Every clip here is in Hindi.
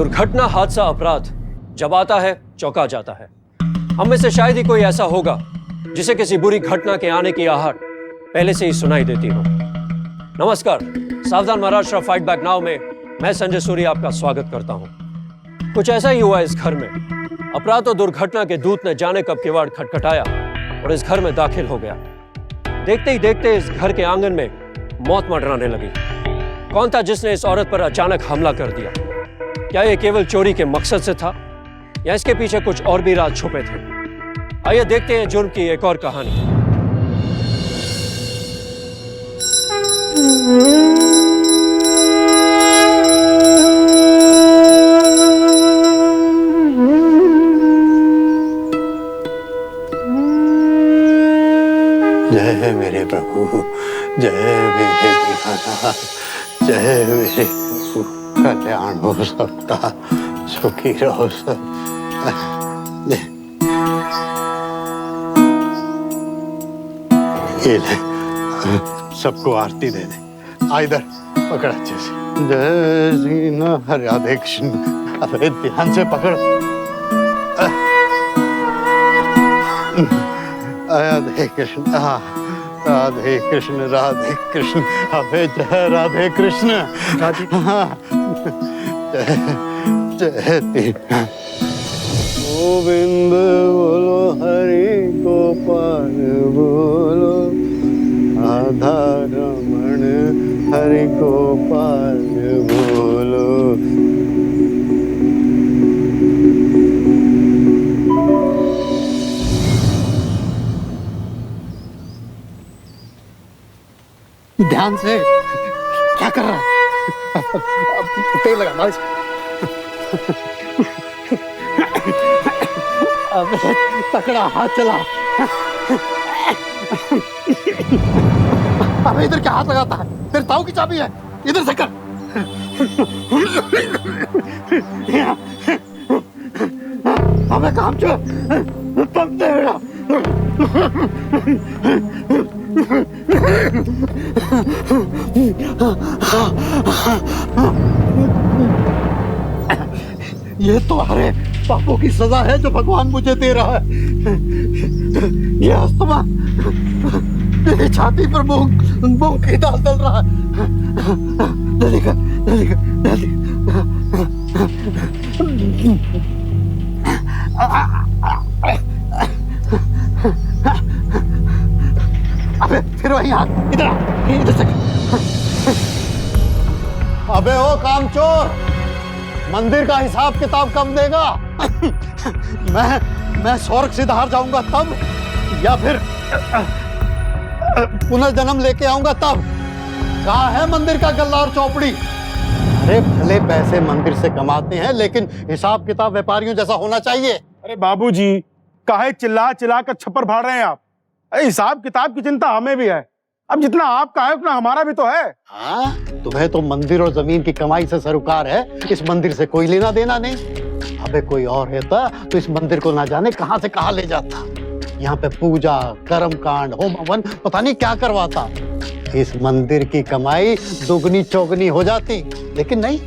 दुर्घटना, हादसा, अपराध जब आता है चौंका जाता है। हम में से शायद ही कोई ऐसा होगा जिसे किसी बुरी घटना के आने की आहट पहले से ही सुनाई देती हो। नमस्कार, सावधान महाराष्ट्र फाइट बैक नाउ में मैं संजय सूर्य आपका स्वागत करता हूं। कुछ ऐसा ही हुआ इस घर में। अपराध और दुर्घटना के दूत ने जाने कब किवाड़ खटखटाया और इस घर में दाखिल हो गया। देखते ही देखते इस घर के आंगन में मौत मंडराने लगी। कौन था जिसने इस औरत पर अचानक हमला कर दिया? क्या यह केवल चोरी के मकसद से था या इसके पीछे कुछ और भी राज छुपे थे? आइए देखते हैं जुर्म की एक और कहानी। जय मेरे प्रभु, जय मेरे दीवाना, जय मेरे प्रभु, कल्याण हो सबका, सुखी रहो सब। ये ले, सबको आरती दे दे। आ इधर पकड़ अच्छे से। जय श्री न राधे कृष्ण। अबे ध्यान से पकड़। राधे कृष्ण, राधे कृष्ण, राधे कृष्ण। अबे जय राधे कृष्ण, राधे जय जय गोविंद बोलो, हरि गोपाल बोलो, राधा रमण हरि गोपाल बोलो। ध्यान से, क्या कर रहा है? तेल लगा मालिश। अबे तकड़ा हाथ चला। अबे इधर क्या हाथ लगाता है? तेरे ताऊ की चाबी है, इधर से कर। अबे काम चो, पंप दे मेरा। ये तुम्हारे पापों की सजा है जो भगवान मुझे दे रहा है। ये अस्थमा मेरी छाती पर मूंग की दाल डल रहा है। जल्दी कर, जल्दी कर, जल्दी। अबे फिर वही हाथ, इधर आ, इधर से। अबे ओ कामचोर, मंदिर का हिसाब किताब कब देगा? मैं स्वर्ग से बाहर जाऊंगा तब, या फिर पुनर्जन्म लेके आऊंगा तब। कहाँ है मंदिर का गल्ला और चौपड़ी? अरे भले पैसे मंदिर से कमाते हैं, लेकिन हिसाब किताब व्यापारियों जैसा होना चाहिए। अरे बाबूजी, काहे चिल्ला चिल्ला कर छप्पर फाड़ रहे हैं आप? अरे हिसाब किताब की चिंता हमें भी है। अब जितना आपका है उतना हमारा भी तो है। हाँ, तुम्हें तो मंदिर और जमीन की कमाई से सरोकार है, इस मंदिर से कोई लेना देना नहीं। अबे कोई और रहता तो इस मंदिर को ना जाने कहां से कहां ले जाता। यहाँ पे पूजा, कर्म कांड, होम हवन पता नहीं क्या करवाता। इस मंदिर की कमाई दोगुनी चौगुनी हो जाती, लेकिन नहीं।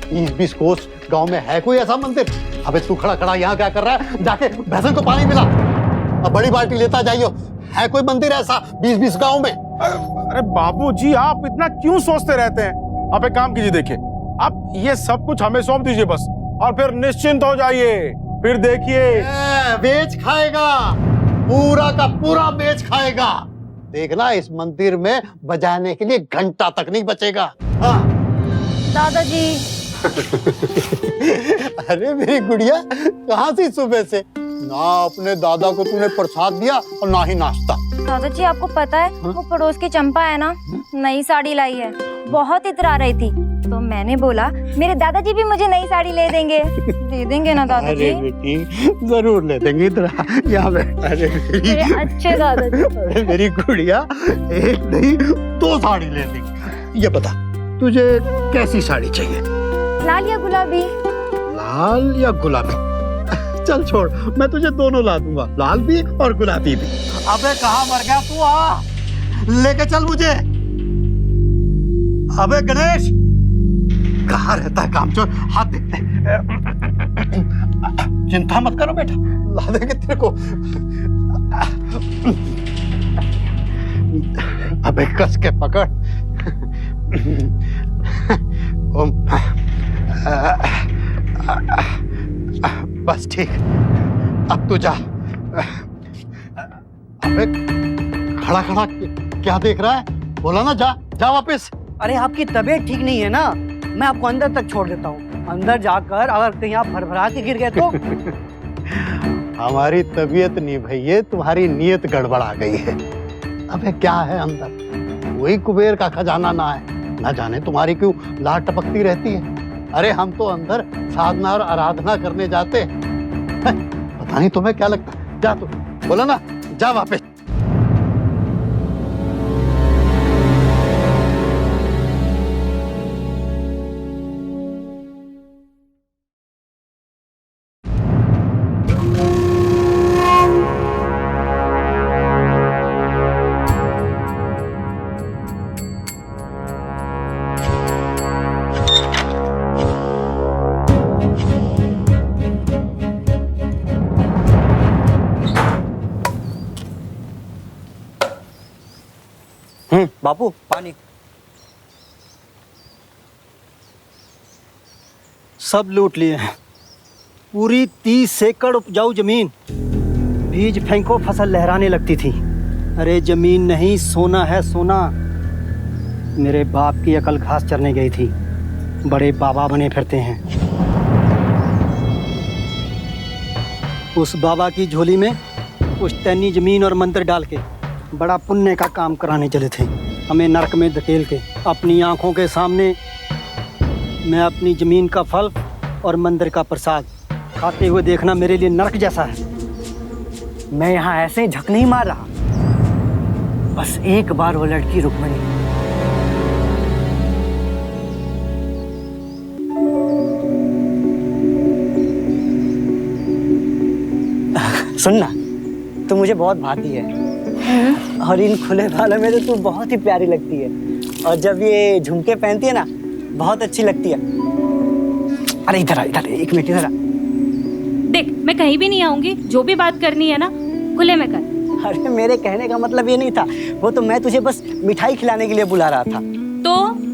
20-20 कोस गांव में है कोई ऐसा मंदिर? अबे तू खड़ा खड़ा यहाँ क्या कर रहा है? जाके भैंसन को पानी मिला, अब बड़ी बाल्टी लेता जाइयो। है कोई मंदिर ऐसा 20-20 गांव में? अरे बाबूजी, आप इतना क्यों सोचते रहते हैं? आप एक काम कीजिए, देखिए आप ये सब कुछ हमें सौंप दीजिए बस, और फिर निश्चिंत हो जाइए। फिर देखिए बेच खाएगा, पूरा का पूरा बेच खाएगा। देखना, इस मंदिर में बजाने के लिए घंटा तक नहीं बचेगा। हाँ। दादाजी। अरे मेरी गुड़िया, कहाँ थी सुबह से? ना अपने दादा को तूने प्रसाद दिया और ना ही नाश्ता। दादाजी, आपको पता है वो पड़ोस की चंपा है ना, नई साड़ी लाई है, बहुत इतरा रही थी, तो मैंने बोला मेरे दादाजी भी मुझे नई साड़ी ले देंगे। दे देंगे ना दादाजी? अरे बेटी, जरूर ले देंगे। इधर यहाँ बैठ। अरे मेरे अच्छे दादाजी। अरे मेरी गुड़िया, एक नहीं 2 साड़ी ले देंगे। ये बता, तुझे कैसी साड़ी चाहिए? लाल या गुलाबी? लाल या गुलाबी? चल छोड़, मैं तुझे दोनों ला दूंगा, लाल भी और गुलाबी भी। अबे कहाँ मर गया तू? आ लेके चल मुझे। अबे गणेश, कहाँ रहता है कामचोर? हाथ चिंता मत करो बेटा, ला देंगे तेरे को। अबे कस के पकड़। बस ठीक, अब तू जा। अबे खड़ा खड़ा क्या देख रहा है? बोला ना जा, जा वापस। अरे आपकी तबीयत ठीक नहीं है ना, मैं आपको अंदर तक छोड़ देता हूँ। अंदर जाकर अगर कहीं आप भरभरा के गिर गए तो हमारी तबीयत नहीं भैया, तुम्हारी नीयत गड़बड़ा गई है। अबे क्या है अंदर? वही कुबेर का खजाना ना है, ना जाने तुम्हारी क्यों लाट टपकती रहती है। अरे हम तो अंदर साधना और आराधना करने जाते हैं। पता नहीं तुम्हें क्या लगता है। जा तू, बोला ना, जा वापस। बापू पानी। सब लूट लिए हैं, पूरी 30 एकड़ उपजाऊ जमीन। बीज फेंको फसल लहराने लगती थी। अरे जमीन नहीं, सोना है सोना। मेरे बाप की अकल घास चरने गई थी, बड़े बाबा बने फिरते हैं। उस बाबा की झोली में पुश्तैनी जमीन और मंदिर डाल के बड़ा पुण्य का काम कराने चले थे। हमें नरक में धकेल के अपनी आंखों के सामने मैं अपनी जमीन का फल और मंदिर का प्रसाद खाते हुए देखना मेरे लिए नरक जैसा है। मैं यहाँ ऐसे ही झक नहीं मार रहा, बस एक बार वो लड़की रुक्मणी। सुनना, तू मुझे बहुत भाती है और इन खुले बालों में तो तू बहुत ही प्यारी लगती है। और जब ये झुमके पहनती है ना, बहुत अच्छी लगती है। अरे इधर आ, इधर एक मिनट इधर आ। देख, मैं कहीं भी नहीं आऊंगी, जो भी बात करनी है ना खुले में कर। अरे मेरे कहने का मतलब ये नहीं था, वो तो मैं तुझे बस मिठाई खिलाने के लिए बुला रहा था।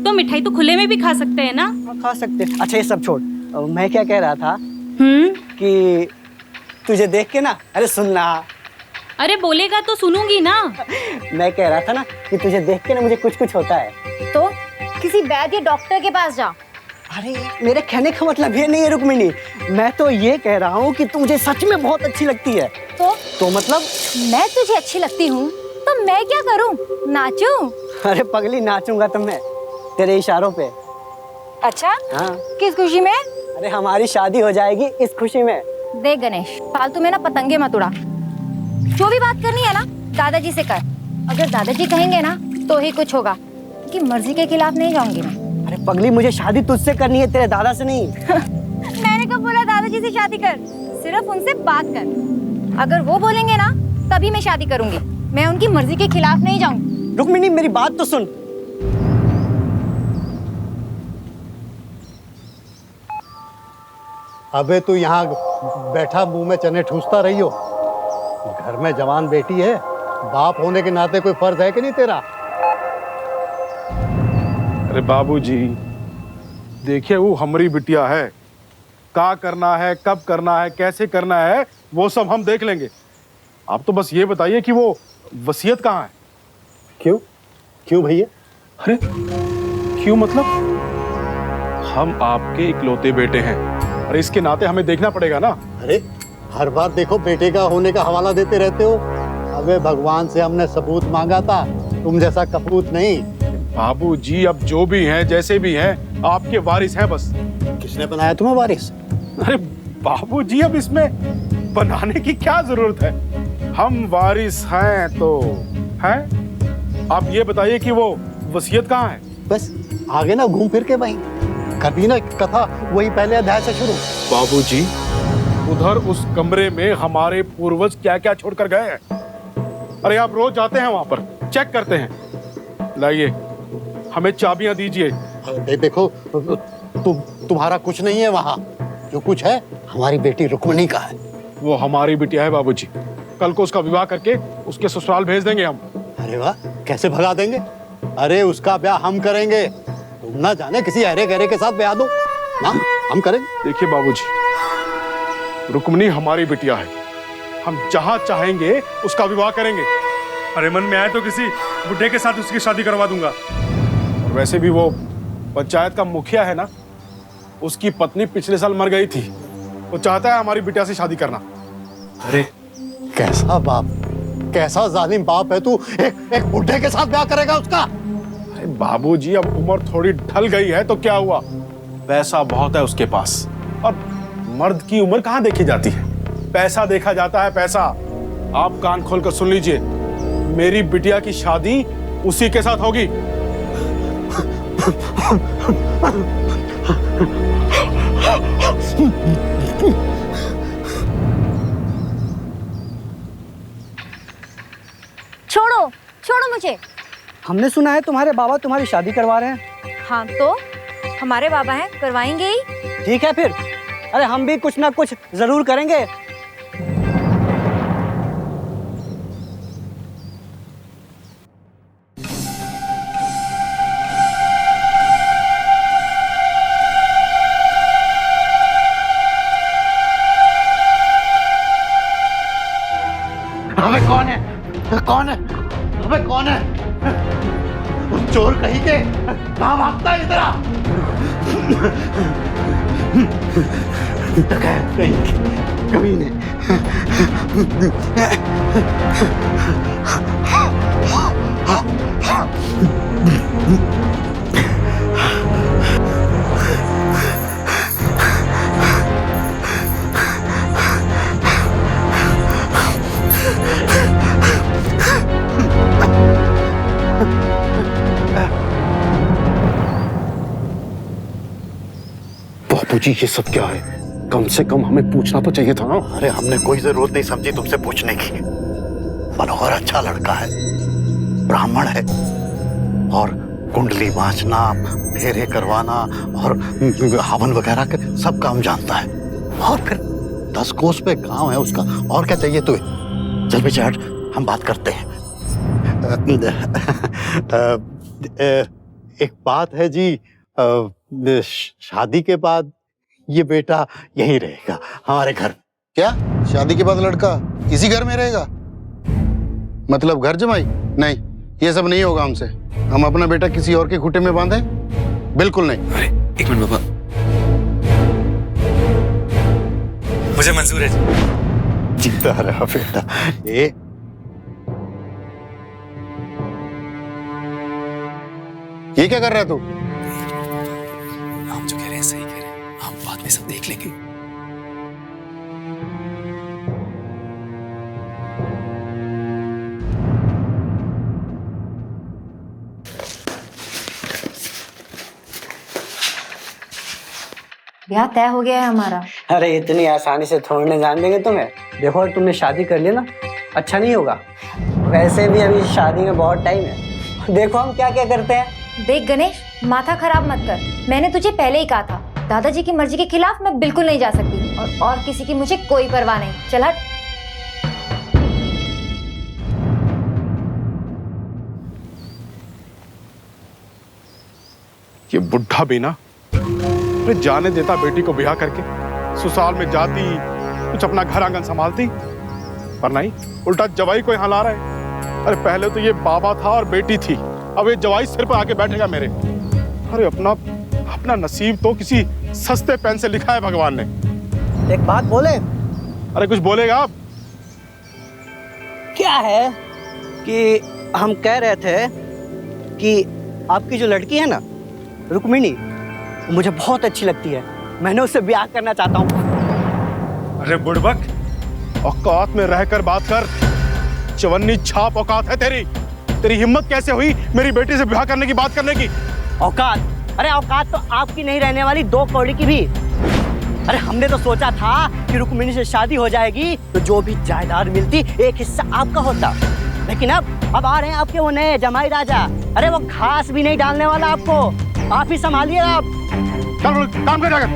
तो मिठाई तो खुले में भी खा सकते हैं ना। हाँ, खा सकते। अच्छा ये सब छोड़, मैं क्या कह रहा था कि तुझे देख के ना, अरे सुनना। अरे बोलेगा तो सुनूंगी ना। मैं कह रहा था ना कि तुझे देख के ना मुझे कुछ कुछ होता है। तो किसी वैद्य डॉक्टर के पास जा। अरे मेरे कहने का मतलब ये नहीं है रुक्मिणी, मैं तो ये कह रहा हूँ कि तू मुझे सच में बहुत अच्छी लगती है। तो मतलब मैं तुझे अच्छी लगती हूँ तो मैं क्या करूँ? नाचूं? अरे पगली, नाचूंगा तो मैं तेरे इशारों पे। अच्छा? हाँ। किस खुशी में? अरे हमारी शादी हो जाएगी इस खुशी में। देख गणेश, फालतू में ना पतंगे मत उड़ा। जो भी बात करनी है ना दादाजी से कर। अगर दादाजी कहेंगे ना तो ही कुछ होगा, कि मर्जी के खिलाफ नहीं जाऊंगी मैं। अरे पगली, मुझे शादी तुझसे करनी है, तेरे दादा से नहीं। मैंने कब बोला दादाजी से शादी कर? सिर्फ उनसे बात कर। अगर वो बोलेंगे ना तभी मैं शादी करूंगी, मैं उनकी मर्जी के खिलाफ नहीं जाऊंगी। रुक्मिणी मेरी बात तो सुन। अबे तू यहाँ बैठा मुंह में चने ठूसता रही हो। घर में जवान बेटी है, बाप होने के नाते कोई फर्ज है कि नहीं तेरा? अरे बाबूजी, देखिए वो हमारी बिटिया है, क्या करना है, कब करना है, कैसे करना है, वो सब हम देख लेंगे। आप तो बस ये बताइए कि वो वसीयत कहाँ है? क्यों क्यों भैया? अरे क्यों मतलब? हम आपके इकलौते बेटे हैं, अरे इसके नाते हमें देखना पड़ेगा ना। अरे हर बार देखो बेटे का होने का हवाला देते रहते हो। अबे भगवान से हमने सबूत मांगा था, तुम जैसा कपूत नहीं। बाबूजी अब जो भी हैं, जैसे भी हैं, आपके वारिस हैं बस। किसने बनाया तुम्हें वारिस? अरे बाबूजी अब इसमें बनाने की क्या जरूरत है? हम वारिस हैं तो हैं। आप ये बताइए कि वो वसीयत कहाँ है? बस आगे ना घूम फिर के वहीं कर दी ना कथा, वही पहले अध्याय से शुरू। बाबूजी उधर उस कमरे में हमारे पूर्वज क्या क्या छोड़कर गए हैं। अरे आप रोज जाते हैं वहां पर, चेक करते हैं। लाइए हमें चाबियां दीजिए। देखो तुम्हारा कुछ नहीं है वहाँ। जो कुछ है हमारी बेटी रुक्मिणी का है। वो हमारी बिटिया है बाबूजी। कल को उसका विवाह करके उसके ससुराल भेज देंगे हम। अरे वाह, कैसे भगा देंगे? अरे उसका ब्याह हम करेंगे। तुम ना जाने किसी अरे गहरे के साथ ब्याह दो ना, हम करेंगे। देखिए बाबूजी, रुक्मिणी हमारी बिटिया है। हम जहाँ चाहेंगे उसका विवाह करेंगे। अरे मन में आए तो किसी बुढ़े के साथ उसकी शादी करवा दूंगा। और वैसे भी वो पंचायत का मुखिया है ना, उसकी पत्नी पिछले साल मर गई थी। वो चाहता है हमारी बिटिया से शादी करना। अरे कैसा बाप, कैसा जालिम बाप है तू। एक बुढ़े के साथ ब्याह करेगा उसका? अरे बाबूजी, अब उम्र थोड़ी ढल गई है तो क्या हुआ, पैसा बहुत है उसके पास। और मर्द की उम्र कहाँ देखी जाती है, पैसा देखा जाता है, पैसा। आप कान खोलकर सुन लीजिए, मेरी बिटिया की शादी उसी के साथ होगी। छोड़ो छोड़ो मुझे। हमने सुना है तुम्हारे बाबा तुम्हारी शादी करवा रहे हैं। हाँ तो हमारे बाबा हैं, करवाएंगे ही। ठीक है फिर, अरे हम भी कुछ ना कुछ जरूर करेंगे। अबे कौन है? कौन है? अबे कौन है? चोर कहीं के, कहाँ भागता है इधर? कहीं कभी नहीं। बाबूजी, ये सब क्या है? कम से कम हमें पूछना तो चाहिए था ना। अरे हमने कोई जरूरत नहीं समझी तुमसे पूछने की। मनोहर अच्छा लड़का है, ब्राह्मण है, और कुंडली बांचना, फेरे करवाना और हवन वगैरह के सब काम जानता है। और फिर 10 कोस पे गांव है उसका, और क्या चाहिए तुम्हें? चल पीछे हट, हम बात करते हैं। एक बात है जी, शादी के बाद ये बेटा यहीं रहेगा हमारे घर। क्या शादी के बाद लड़का इसी घर में रहेगा? मतलब घर जमाई? नहीं, ये सब नहीं होगा हमसे। हम अपना बेटा किसी और के खूंटे में बांधे? बिल्कुल नहीं। अरे एक मिनट बाबा, मुझे मंजूर है जी। जीता रहा बेटा। ये क्या कर रहा है तू? हम जो कह रहे हैं सही कह रहे हैं, हम बाद में सब देख लेंगे। ब्याह तय हो गया है हमारा। अरे इतनी आसानी से थोड़ी ना जान देंगे तुम्हें। देखो अगर तुमने शादी कर ली ना, अच्छा नहीं होगा। वैसे भी अभी शादी में बहुत टाइम है। देखो हम क्या क्या करते हैं। देख गणेश, माथा खराब मत कर। मैंने तुझे पहले ही कहा था, दादाजी की मर्जी के खिलाफ मैं बिल्कुल नहीं जा सकती, और किसी की मुझे कोई परवाह नहीं। चल हट। ये बुढ़ा भी ना जाने देता बेटी को ब्याह करके, ससुराल में जाती, कुछ अपना घर आंगन संभालती, पर नहीं, उल्टा जवाई को यहाँ ला रहा है। अरे पहले तो ये बाबा था और बेटी थी, अब ये जवाई सिर पर आके बैठेगा मेरे। अरे अपना नसीब तो किसी सस्ते पेन से लिखा है भगवान ने। एक बात बोले? अरे कुछ बोलेगा आप? क्या है कि हम कह रहे थे कि आपकी जो लड़की है ना, रुक्मिणी, मुझे बहुत अच्छी लगती है। मैंने उससे ब्याह करना चाहता हूँ। अरे बुड़बक, औकात में रहकर बात कर। चवन्नी छाप औकात है तेरी। तेरी हिम्मत कैसे हुई मेरी बेटी से ब्याह करने की बात करने की? औकात? अरे औकात तो आपकी नहीं रहने वाली 2 कौड़ी की भी। अरे हमने तो सोचा था कि रुक्मिणी से शादी हो जाएगी तो जो भी जायदाद मिलती एक हिस्सा आपका होता, लेकिन अब आ रहे हैं आपके वो नए जमाई राजा। अरे वो घास भी नहीं डालने वाला आपको, आप ही संभालिए। आप चल काम कर जाकर।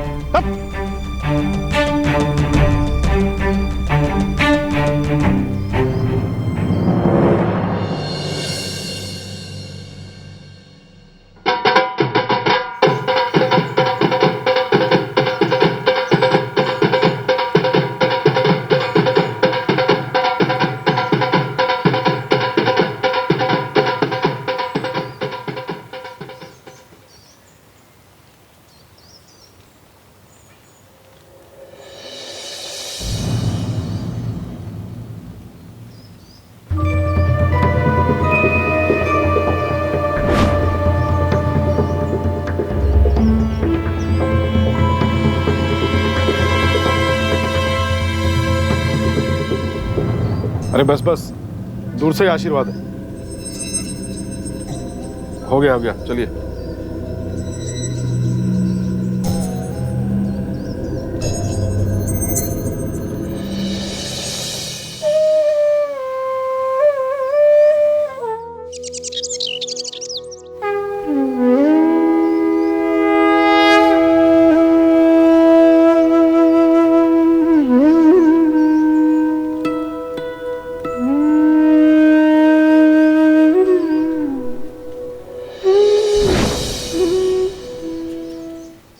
अरे बस बस, दूर से ही आशीर्वाद है। हो गया चलिए।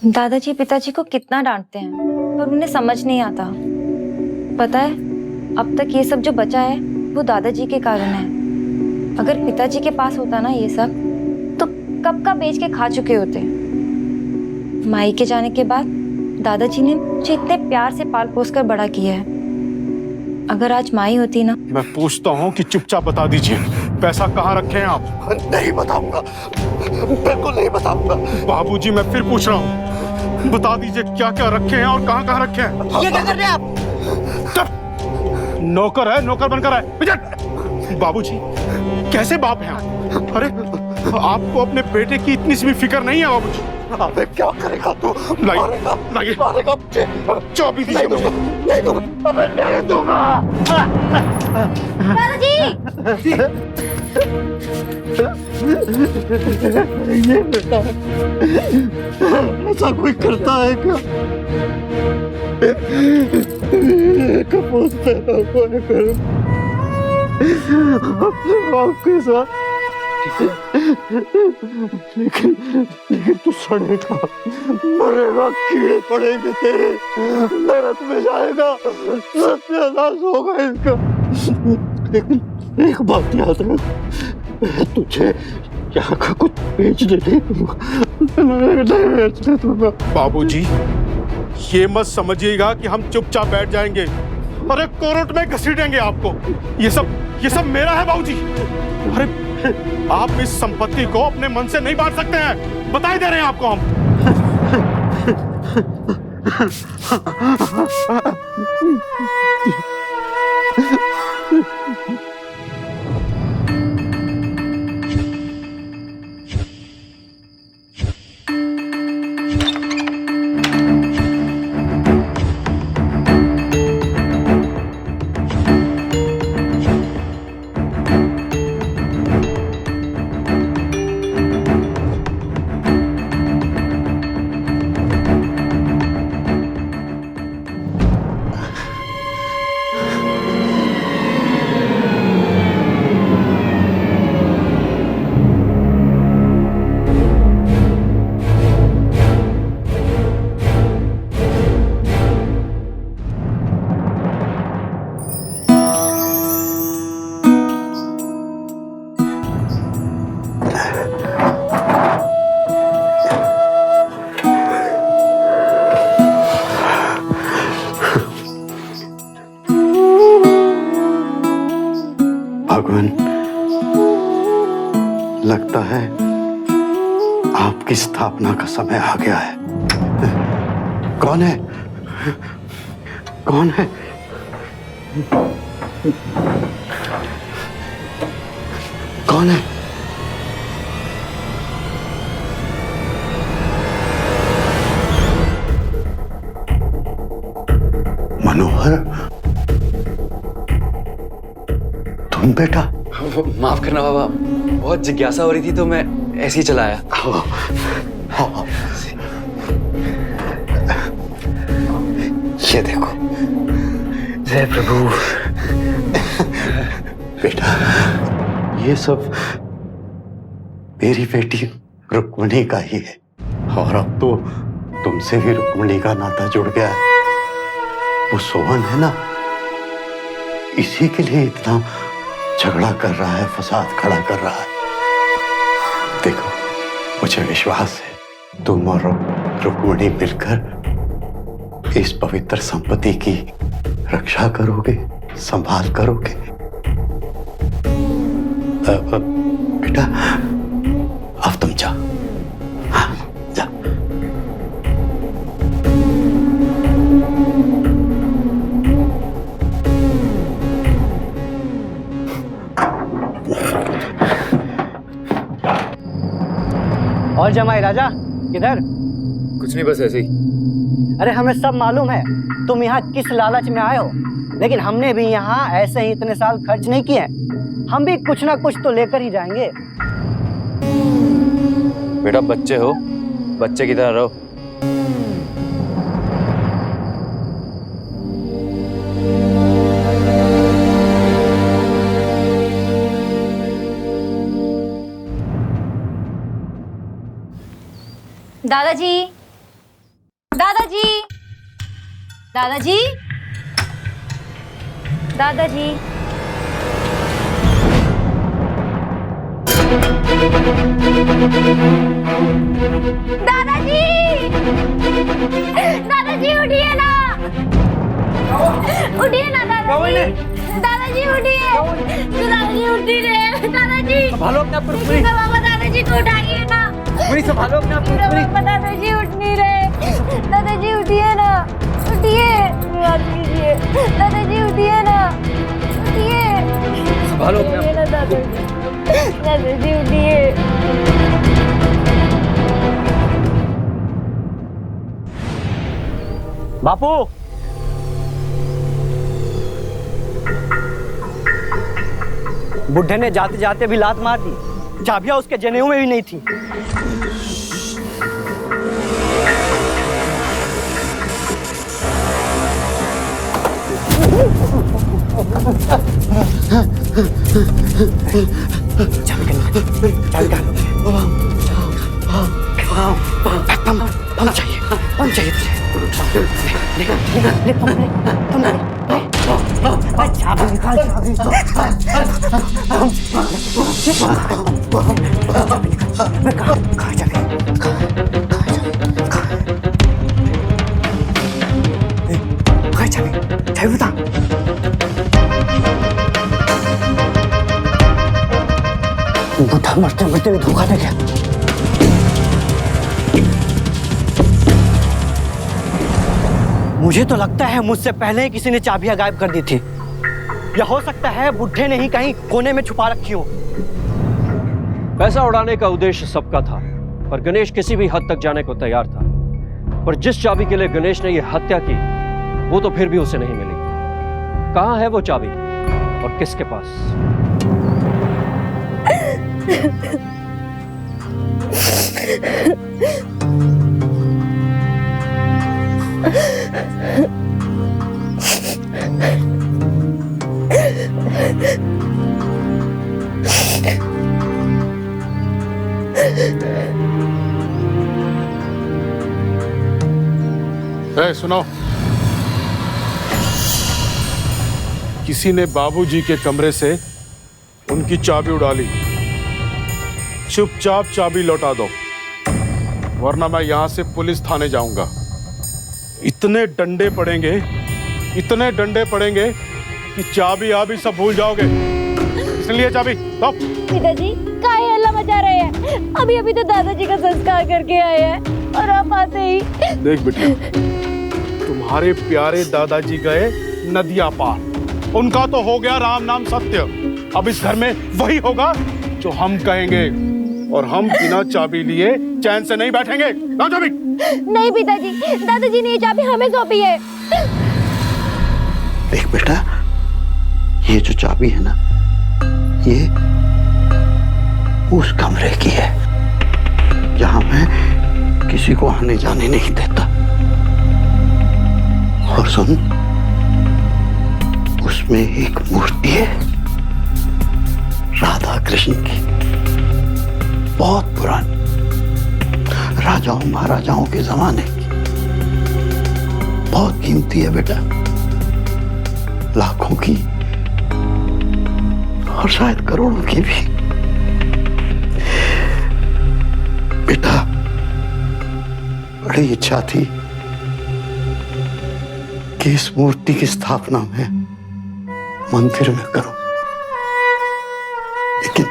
दादाजी पिताजी को कितना डांटते हैं पर उन्हें समझ नहीं आता। पता है, अब तक ये सब जो बचा है वो दादाजी के कारण है। अगर पिताजी के पास होता ना ये सब तो कब का बेच के खा चुके होते। माई के जाने के बाद दादाजी ने मुझे इतने प्यार से पाल पोस कर बड़ा किया है। अगर आज माई होती ना। मैं पूछता हूँ कि चुपचाप बता दीजिए, पैसा कहाँ रखे हैं आप? नहीं बताऊंगा, बिल्कुल नहीं बताऊंगा। बाबूजी मैं फिर पूछ रहा हूँ, बता दीजिए क्या क्या रखे हैं और कहाँ कहाँ रखे हैं। ये क्या कर रहे हैं आप? नौकर है, नौकर बनकर आए। बाबूजी कैसे बाप हैं आप? अरे आपको अपने बेटे की इतनी सी भी फिक्र नहीं है बाबूजी? अबे क्या करेगा तू? लाइए मारेगा मुझे। चाबी दीजिए मुझे। नहीं दूंगा, अबे नहीं दूंगा। दादाजी ये बेटा ऐसा कोई करता है क्या? कपूर पैदा हुआ है अपने बाप के साथ, लेकिन तू सड़ेगा, मरेगा, कीड़े पड़ेंगे तेरे, नरक में जाएगा, सत्यानाश होगा इसका। लेकिन एक बात याद रख, मैं तुझे यहाँ का कुछ बेचने नहीं दूंगा। बाबूजी ये मत समझिएगा कि हम चुपचाप बैठ जाएंगे। अरे कोर्ट में घसीटेंगे आपको। ये सब मेरा है बाबूजी। अरे आप इस संपत्ति को अपने मन से नहीं बांट सकते हैं, बता ही दे रहे हैं आपको हम। भगवान, लगता है आपकी स्थापना का समय आ गया है। कौन है? कौन है? कौन है? मनोहर, तुम बेटा? माफ करना बाबा, बहुत जिज्ञासा हो रही थी तो मैं ऐसे ही चला आया। ये देखो। जय प्रभु। बेटा, ये सब मेरी बेटी रुक्मिणी का ही है, और अब तो तुमसे भी रुक्मिणी का नाता जुड़ गया है। वो सोहन है ना, इसी के लिए इतना झगड़ा कर रहा है, फसाद खड़ा कर रहा है। देखो, मुझे विश्वास है तुम और रुक्मिणी मिलकर इस पवित्र संपत्ति की रक्षा करोगे, संभाल करोगे। बेटा, अब तुम जाओ। हाँ, जाओ। और जमाई राजा किधर? कुछ नहीं, बस ऐसे ही। अरे हमें सब मालूम है तुम यहाँ किस लालच में आए हो, लेकिन हमने भी यहाँ ऐसे ही इतने साल खर्च नहीं किए। हम भी कुछ ना कुछ तो लेकर ही जाएंगे। बेटा बच्चे हो, बच्चे की तरह रहो। दादाजी, दादाजी, दादाजी, दादाजी। दादाजी, दादाजी उठिए ना, उठिए ना दादाजी, दादाजी उठिए, दादाजी उठिए, दादाजी संभालो अपना पुरपुरी, बाबा, दादाजी को उठाइए ना, संभालो अपना पुरपुरी। दादाजी उठ नहीं रहे, दादाजी उठिए ना, उठिए, बात कीजिए, दादाजी उठिए ना, उठिए, संभालो उठिए ना दादाजी, दादाजी उठिए। बापू, बुढ़े ने जाते जाते भी लात मार दी, चाबियां उसके जनेऊ में भी नहीं थी। हम चाहिए तुझे। चाबी निकाल, चाबी बता। बुढ़ा मरते मरते भी धोखा दे गया। मुझे तो लगता है मुझसे पहले ही किसी ने चाबियां गायब कर दी थी, या हो सकता है बुढ़े ने ही कहीं कोने में छुपा रखी हो। पैसा उड़ाने का उद्देश्य सबका था, पर गणेश किसी भी हद तक जाने को तैयार था। पर जिस चाबी के लिए गणेश ने यह हत्या की, वो तो फिर भी उसे नहीं मिली। कहाँ है वो चाबी और किसके पास? सुनो, किसी ने बाबूजी के कमरे से उनकी चाबी उड़ा ली। चुपचाप चाबी लौटा दो, वरना मैं यहां से पुलिस थाने जाऊंगा। इतने डंडे पड़ेंगे, इतने डंडे पड़ेंगे कि चाबी आबी सब भूल जाओगे। इसलिए चाबी दो। पिताजी काहे हल्ला मचा रहे हैं? अभी अभी तो दादाजी का संस्कार करके आए हैं और आप आते ही। देख बेटा, तुम्हारे प्यारे दादाजी गए नदिया पार, उनका तो हो गया राम नाम सत्य। अब इस घर में वही होगा जो हम कहेंगे, और हम बिना चाबी लिए चैन से नहीं बैठेंगे। ना चाबी। नहीं पिताजी, दादाजी ने ये चाबी हमें सौंपी है। देख बेटा, ये जो चाबी है ना, ये उस कमरे की है जहां मैं किसी को आने जाने नहीं देता। और और सुन, उसमें एक मूर्ति है राधा कृष्ण की, बहुत पुरानी, राजाओं महाराजाओं के जमाने की, बहुत कीमती है बेटा, लाखों की और शायद करोड़ों की भी। बेटा, बड़ी इच्छा थी कि इस मूर्ति की स्थापना मैं मंदिर में करूं, लेकिन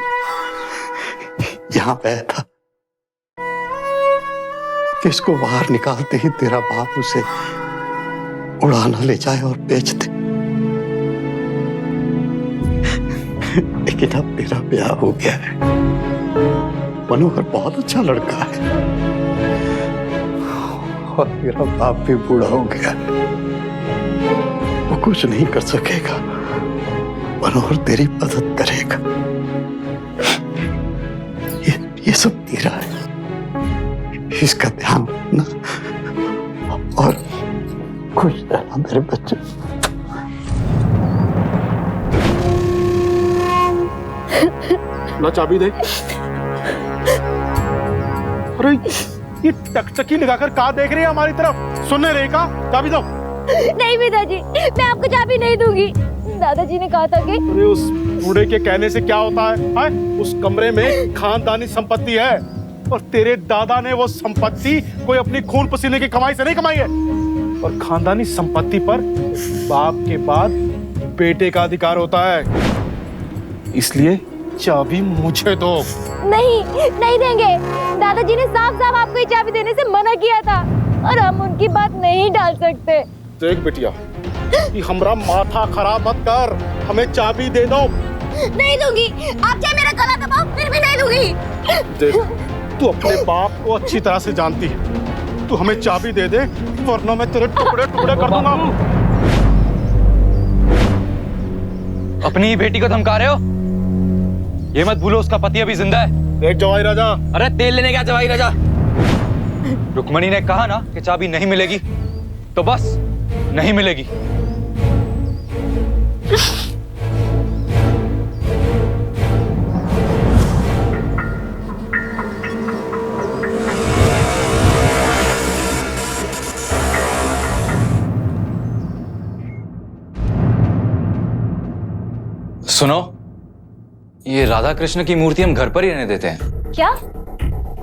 यहां पे था कि इसको बाहर निकालते ही तेरा बाप उसे उड़ा न ले जाए और बेच दे। लेकिन अब मेरा ब्याह हो गया है, मनोहर बहुत अच्छा लड़का है और मेरा बाप भी बूढ़ा हो गया है, वो कुछ नहीं कर सकेगा, मनोहर तेरी मदद करेगा। ये सब तेरा है, इसका ध्यान रखना और खुश रहना मेरे बच्चे। ना चाबी दे। अरे ये टकटकी लगाकर कहाँ देख रही है हमारी तरफ? सुनने रही का? चाबी दो। नहीं पिताजी, मैं आपको चाबी नहीं दूंगी। दादाजी ने कहा था कि अरे उस बूढ़े के कहने से क्या होता है? उस कमरे में खानदानी संपत्ति है और तेरे दादा ने वो संपत्ति कोई अपनी खून पसीने की कमाई से नहीं कमाई है, और खानदानी संपत्ति पर बाप के बाद बेटे का अधिकार होता है। इसलिए चाबी मुझे दो। नहीं, नहीं देंगे। दादाजी ने साफ साफ आपको ये चाबी देने से मना किया था और हम उनकी बात नहीं डाल सकते। देख बिटिया, कि हमरा माथा खराब मत कर, हमें चाबी दे दो। नहीं दूंगी, आप चाहे मेरा गला दबाओ फिर भी नहीं दूंगी। देख, तू अपने बाप को अच्छी तरह से जानती है, तू हमें चाबी दे दे वरना मैं तेरे टुकड़े टुकड़े कर दूंगा। अपनी ही बेटी को धमका रहे हो? ये मत भूलो उसका पति अभी जिंदा है। देख जवाई राजा। अरे तेल लेने गया जवाई राजा। रुक्मणी ने कहा ना कि चाबी नहीं मिलेगी, तो बस नहीं मिलेगी। सुनो, ये राधा कृष्ण की मूर्ति हम घर पर ही रहने देते हैं। क्या?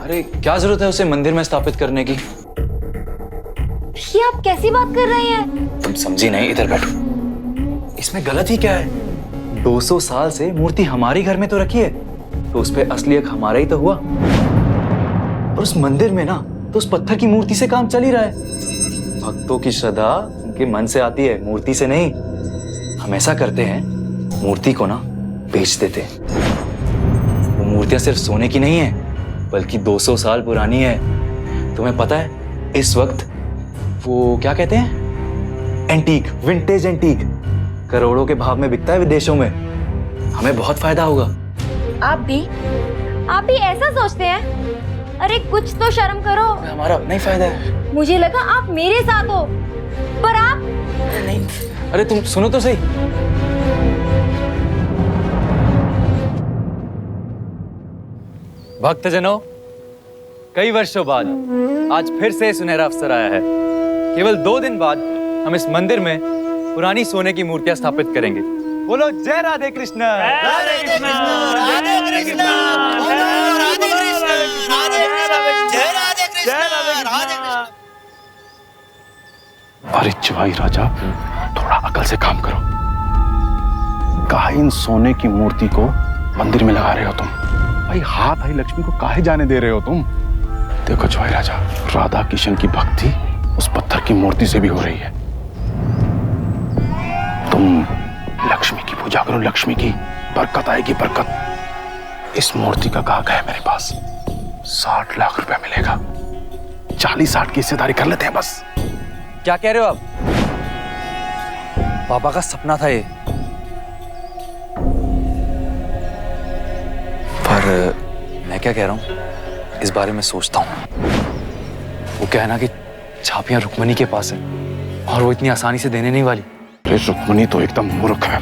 अरे क्या जरूरत है उसे मंदिर में स्थापित करने की? ये आप कैसी बात कर रहे हैं? तुम समझी नहीं, इधर बैठो। इसमें गलत ही क्या है? 200 साल से मूर्ति हमारे घर में तो रखी है, तो उस पे असली हक हमारा ही तो हुआ। और उस मंदिर में ना तो उस पत्थर की मूर्ति से काम चल ही रहा है। भक्तों की श्रद्धा उनके मन से आती है, मूर्ति से नहीं। हम ऐसा करते हैं, मूर्ति को ना बेच देते हैं। वो मूर्तियां सिर्फ सोने की नहीं है, बल्कि 200 साल पुरानी है। तुम्हें पता है इस वक्त वो क्या कहते हैं, एंटीक, विंटेज एंटीक करोड़ों के भाव में बिकता है विदेशों में। हमें बहुत फायदा होगा। आप भी ऐसा सोचते हैं? अरे कुछ तो शर्म करो। हमारा नहीं फायदा है। मुझे लगा आप मेरे साथ हो, पर आप नहीं। अरे तुम सुनो तो सही। भक्तजनों, कई वर्षों बाद आज फिर से सुनहरा अवसर आया है। केवल 2 दिन बाद हम इस मंदिर में पुरानी सोने की मूर्तियां स्थापित करेंगे। बोलो जय राधे कृष्ण। राधे कृष्ण, राधे कृष्ण, राधे कृष्ण, राधे कृष्ण, जय राधे कृष्ण, राधे कृष्ण। अरे जवाई राजा, थोड़ा अकल से काम करो। काहे इन सोने की मूर्ति को मंदिर में लगा रहे हो तुम? भाई हाथ आई लक्ष्मी को काहे जाने दे रहे हो तुम? देखो जवाई राजा, राधा कृष्ण की भक्ति उस पत्थर की मूर्ति से भी हो रही है। तुम लक्ष्मी की पूजा करो, लक्ष्मी की बरकत आएगी, बरकत। इस मूर्ति का ग्राहक है मेरे पास, 60 लाख रुपया मिलेगा। 40-60 की हिस्सेदारी कर लेते हैं बस। क्या कह रहे हो आप? पापा का सपना था ये, पर मैं क्या कह रहा हूं, इस बारे में सोचता हूं। वो क्या है ना कि छापियां रुक्मणी के पास है और वो इतनी आसानी से देने नहीं वाली। अरे रुक्मणी तो एकदम मूर्ख है,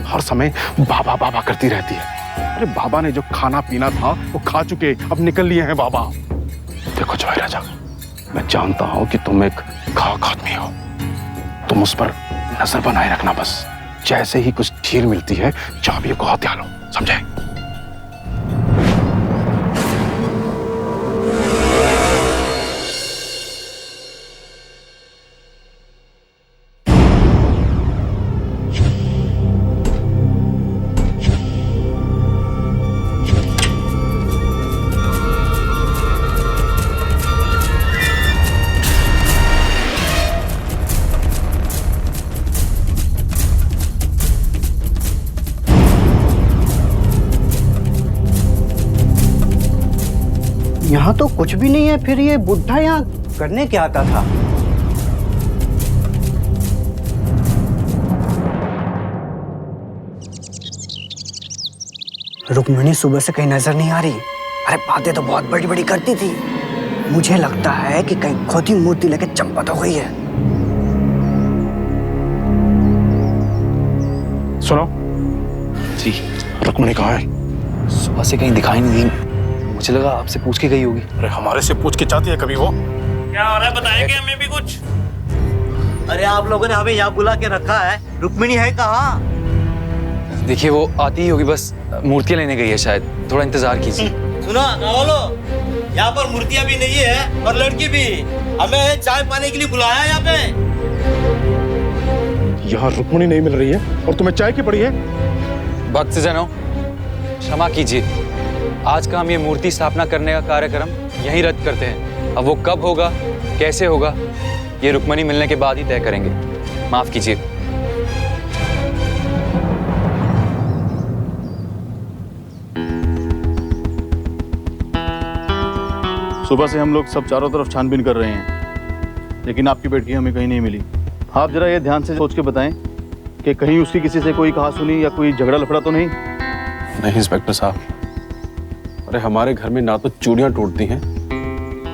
हर समय बाबा बाबा करती रहती है। अरे बाबा ने जो खाना पीना था वो खा चुके, अब निकल लिए हैं बाबा। देखो जवाई राजा, मैं जानता हूं कि तुम एक खाक आदमी हो, तुम उस पर नजर बनाए रखना बस। जैसे ही कुछ ढील मिलती है चाबियों को हत्या लो, समझे? यहाँ तो कुछ भी नहीं है, फिर ये बुढ़ा यहाँ करने क्या आता था? रुक्मिणी सुबह से कहीं नजर नहीं आ रही। अरे बातें तो बहुत बड़ी बड़ी करती थी। मुझे लगता है कि कहीं खुद ही मूर्ति लेके चंपत हो गई है। सुनो जी। रुक्मणी कहाँ है? सुबह से कहीं दिखाई नहीं दी, मुझे लगा आपसे पूछ के गई होगी। अरे हमारे से पूछ के जाती है कभी वो? क्या हो रहा है बताएंगे हमें भी कुछ? अरे आप लोगों ने हमें यहाँ बुला के रखा है, रुक्मिणी है कहाँ? देखिए वो आती ही होगी, बस मूर्तियाँ लेने गई है शायद, थोड़ा इंतजार कीजिए। सुना बोलो, यहाँ पर मूर्तियाँ भी नहीं है और लड़की भी। हमें चाय पाने के लिए बुलाया है यहाँ पे। यहाँ रुक्मणी नहीं मिल रही है और तुम्हें चाय की पड़ी है? भक्तजनों, क्षमा कीजिए, आज का हम ये मूर्ति स्थापना करने का कार्यक्रम यहीं रद्द करते हैं। अब वो कब होगा, कैसे होगा, ये रुक्मणी मिलने के बाद ही तय करेंगे। माफ कीजिए। सुबह से हम लोग सब चारों तरफ छानबीन कर रहे हैं, लेकिन आपकी बेटी हमें कहीं नहीं मिली। आप जरा ये ध्यान से सोच के बताएं कि कहीं उसकी किसी से कोई कहासुनी या कोई झगड़ा लफड़ा तो नहीं? नहीं इंस्पेक्टर साहब, अरे हमारे घर में ना तो चूड़ियां टूटती हैं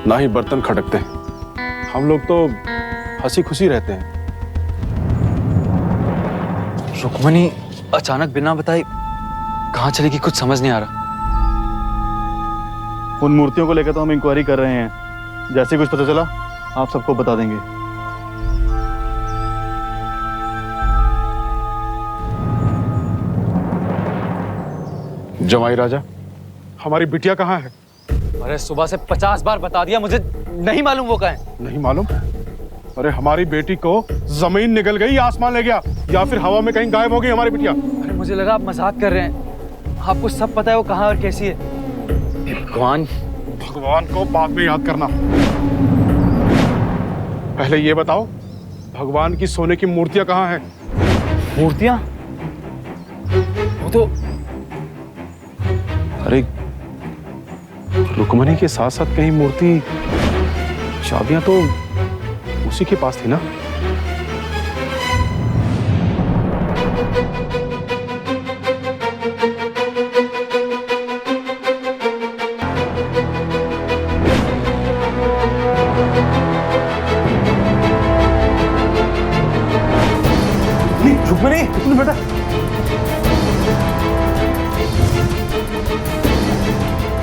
ना ही बर्तन खटकते हैं। हम लोग तो हंसी खुशी रहते हैं। रुक्मणी अचानक बिना बताए कहाँ चली गई, कुछ समझ नहीं आ रहा। उन मूर्तियों को लेकर तो हम इंक्वायरी कर रहे हैं, जैसे कुछ पता चला आप सबको बता देंगे। जमाई राजा, हमारी बिटिया कहाँ है? अरे सुबह से 50 बार बता दिया, मुझे नहीं मालूम वो कहाँ है। नहीं मालूम? अरे हमारी बेटी को जमीन निगल गई, आसमान ले गया, या फिर हवा में कहीं गायब हो गई हमारी बिटिया। अरे मुझे लगा आप मजाक कर रहे हैं, आपको सब पता है वो कहाँ और कैसी है। भगवान को बाद में याद करना, पहले ये बताओ भगवान की सोने की मूर्तियां कहाँ हैं? मूर्तियां? वो तो अरे रुक्मणी के साथ साथ कहीं मूर्ति, चाबियां तो उसी के पास थी ना? रुक्मणी, बेटा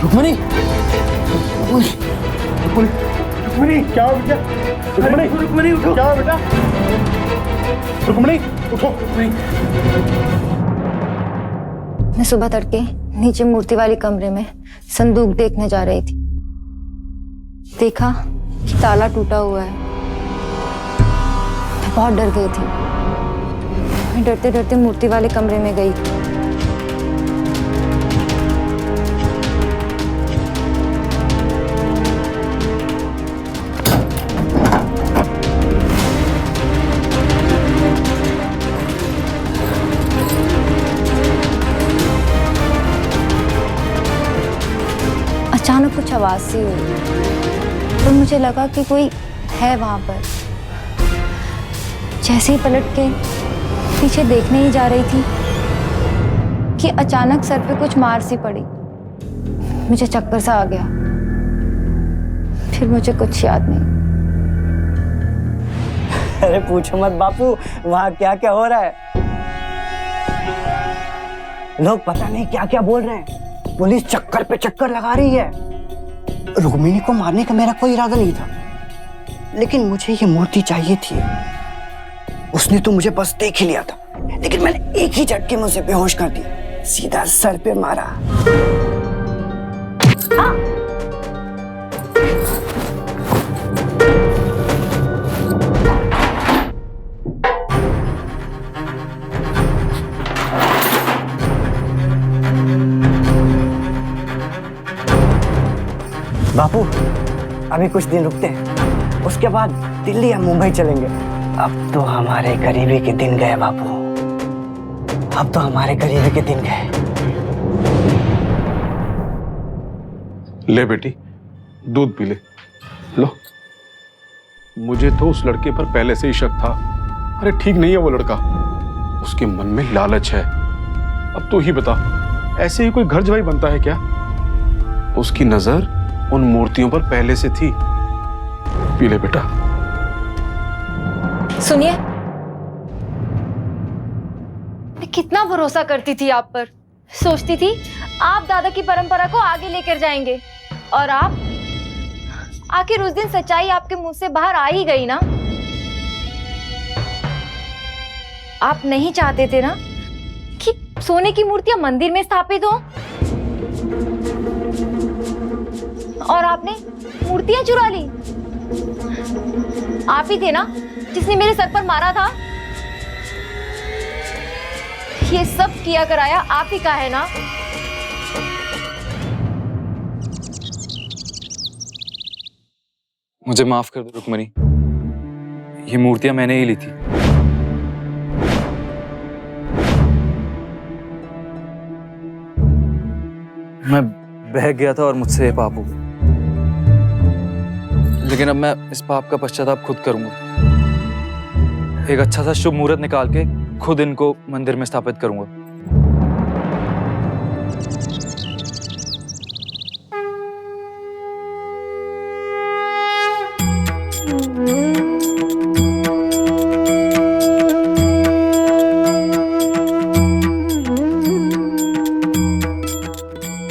रुक्मणी, रुक्मणी क्या हो बेटा? रुक्मणी उठो, क्या हो बेटा? रुक्मणी उठो। मैं सुबह तड़के नीचे मूर्ति वाली कमरे में संदूक देखने जा रही थी। देखा कि ताला टूटा हुआ है। मैं बहुत डर गई थी। मैं डरते डरते मूर्ति वाले कमरे में गई। अचानक कुछ आवाज सी हुई तो मुझे लगा कि कोई है वहां पर। जैसे ही पलट के पीछे देखने ही जा रही थी कि अचानक सर पे कुछ मार सी पड़ी। मुझे चक्कर सा आ गया। फिर मुझे कुछ याद नहीं। अरे पूछो मत बापू, वहाँ क्या क्या हो रहा है। लोग पता नहीं क्या क्या बोल रहे हैं। पुलिस चक्कर पे चक्कर लगा रही है। रुक्मिणी को मारने का मेरा कोई इरादा नहीं था, लेकिन मुझे ये मूर्ति चाहिए थी। उसने तो मुझे बस देख ही लिया था, लेकिन मैंने एक ही झटके में उसे बेहोश कर दिया, सीधा सर पे मारा। बापू, अभी कुछ दिन रुकते हैं, उसके बाद दिल्ली या मुंबई चलेंगे। अब तो हमारे गरीबी के दिन गए बापू, अब तो हमारे गरीबी के दिन गए। ले बेटी, दूध पी ले। लो। मुझे तो उस लड़के पर पहले से ही शक था। अरे ठीक नहीं है वो लड़का, उसके मन में लालच है। अब तू ही बता, ऐसे ही कोई घर जवाई बनता है क्या? उसकी नजर उन मूर्तियों पर पहले से थी। पी ले बेटा। सुनिए, मैं कितना भरोसा करती थी आप पर। सोचती थी आप दादा की परंपरा को आगे लेकर जाएंगे, और आप आखिर उस दिन सच्चाई आपके मुंह से बाहर आ ही गई ना। आप नहीं चाहते थे ना कि सोने की मूर्तियां मंदिर में स्थापित हो, और आपने मूर्तियां चुरा ली। आप ही थे ना जिसने मेरे सर पर मारा था। ये सब किया कराया आप ही का है ना। मुझे माफ कर दो रुक्मणी, ये मूर्तियां मैंने ही ली थी। मैं बह गया था और मुझसे ये पाप हो गया, लेकिन अब मैं इस पाप का पश्चाताप खुद करूंगा। एक अच्छा सा शुभ मुहूर्त निकाल के खुद इनको मंदिर में स्थापित करूंगा।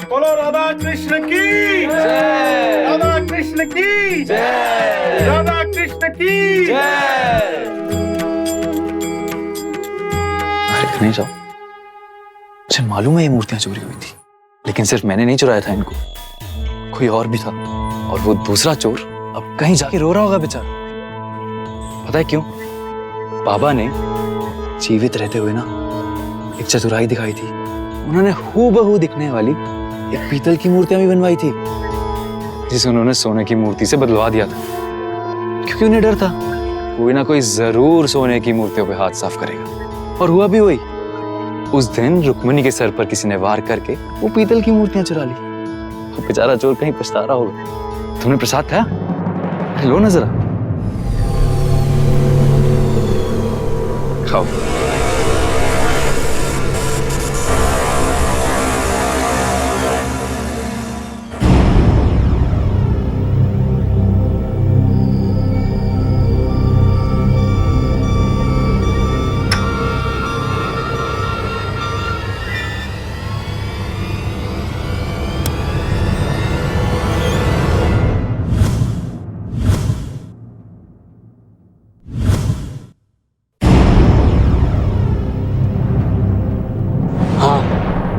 बोलो राधा कृष्ण की जय, राधा कृष्ण की जय, राधा कृष्ण की जय। अरे नहीं जाओ, मुझे मालूम है ये मूर्तियां चोरी हुई थी, लेकिन सिर्फ मैंने नहीं चुराया था इनको, कोई और भी था। और वो दूसरा चोर अब कहीं जाके रो रहा होगा बेचारा। पता है क्यों? बाबा ने जीवित रहते हुए ना एक चतुराई दिखाई थी। उन्होंने हूबहू दिखने वाली एक पीतल की मूर्तियां भी बनवाई थी, जिसे उन्होंने सोने की मूर्ति से बदलवा दिया था, क्योंकि उन्हें डर था कोई ना कोई जरूर सोने की मूर्तियों पे हाथ साफ करेगा। और हुआ भी वही। उस दिन रुक्मिणी के सर पर किसी ने वार करके वो पीतल की मूर्तियां चुरा ली। वो बेचारा चोर कहीं पछता रहा होगा। तुमने प्रसाद खाया? लो ना जरा, खाओ।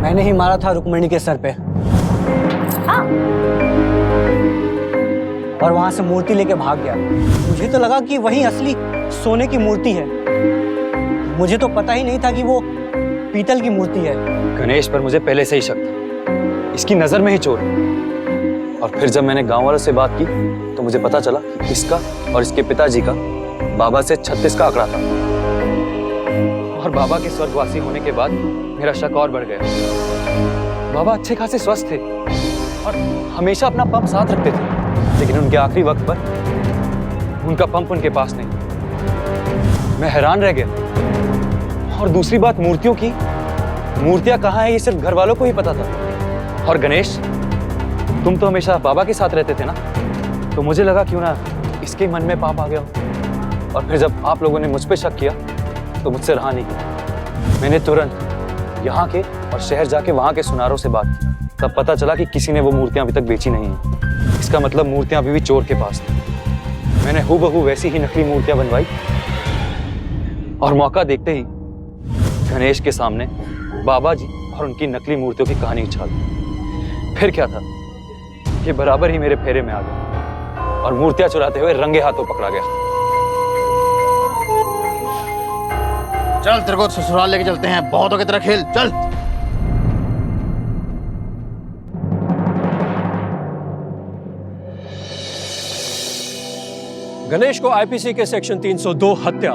मैंने ही मारा था रुक्मिणी के सर पे, और वहां से मूर्ति लेके भाग गया। मुझे तो लगा कि वही असली सोने की मूर्ति है। मुझे तो पता ही नहीं था कि वो पीतल की मूर्ति है। गणेश पर मुझे पहले से ही शक था, इसकी नजर में ही चोर। और फिर जब मैंने गांव वालों से बात की तो मुझे पता चला कि इसका और इसके पिताजी का बाबा से 36 का आंकड़ा था। और बाबा के स्वर्गवासी होने के बाद मेरा शक और बढ़ गया। बाबा अच्छे खासे स्वस्थ थे और हमेशा अपना पंप साथ रखते थे, लेकिन उनके आखिरी वक्त पर उनका पंप उनके पास नहीं। मैं हैरान रह गया। और दूसरी बात, मूर्तियां कहाँ है ये सिर्फ घर वालों को ही पता था। और गणेश, तुम तो हमेशा बाबा के साथ रहते थे ना, तो मुझे लगा क्यों ना इसके मन में पाप आ गया हो और फिर जब आप लोगों ने मुझ पे शक किया तो मुझसे रहा नहीं गया। मैंने तुरंत यहाँ के और शहर जाके वहाँ के सुनारों से बात की। तब पता चला कि किसी ने वो मूर्तियाँ अभी तक बेची नहीं हैं। इसका मतलब मूर्तियाँ अभी भी चोर के पास थी। मैंने हूबहू वैसी ही नकली मूर्तियाँ बनवाई और मौका देखते ही गणेश के सामने बाबा जी और उनकी नकली मूर्तियों की कहानी उछाल दी। फिर क्या था कि बराबर ही मेरे फेरे में आ गया और मूर्तियां चुराते हुए रंगे हाथों पकड़ा गया। चल तेरे को ससुराल लेके चलते हैं, बहुतों की तरह खेल, चल। गणेश को आईपीसी के सेक्शन 302 हत्या,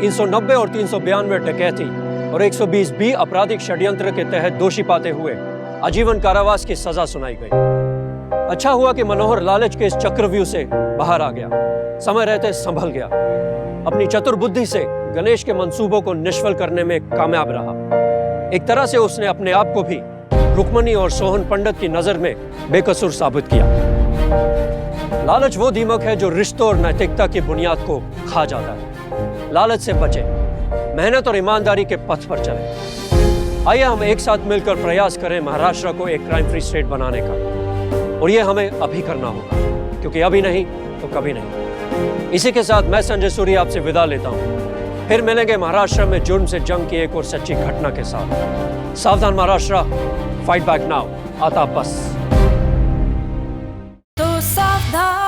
390 और 392 डकैती और 120 बी आपराधिक षड्यंत्र के तहत दोषी पाते हुए आजीवन कारावास की सजा सुनाई गई। अच्छा हुआ कि मनोहर लालच के इस चक्रव्यूह से बाहर आ गया, समय रहते संभल गया। अपनी चतुर बुद्धि से गणेश के मंसूबों को निष्फल करने में कामयाब रहा। एक तरह से उसने अपने आप को भी रुक्मणी और सोहन पंडित की नजर में बेकसूर साबित किया। लालच वो दीमक है जो रिश्तों और नैतिकता की बुनियाद को खा जाता है। लालच से बचे, मेहनत और ईमानदारी के पथ पर चले। आइए हम एक साथ मिलकर प्रयास करें महाराष्ट्र को एक क्राइम फ्री स्टेट बनाने का, और ये हमें अभी करना होगा, क्योंकि अभी नहीं तो कभी नहीं। इसी के साथ मैं संजय सूरी आपसे विदा लेता हूं। फिर मिलेंगे महाराष्ट्र में जुर्म से जंग की एक और सच्ची घटना के साथ। सावधान महाराष्ट्र, फाइट बैक नाउ, आता बस। तो सावधान।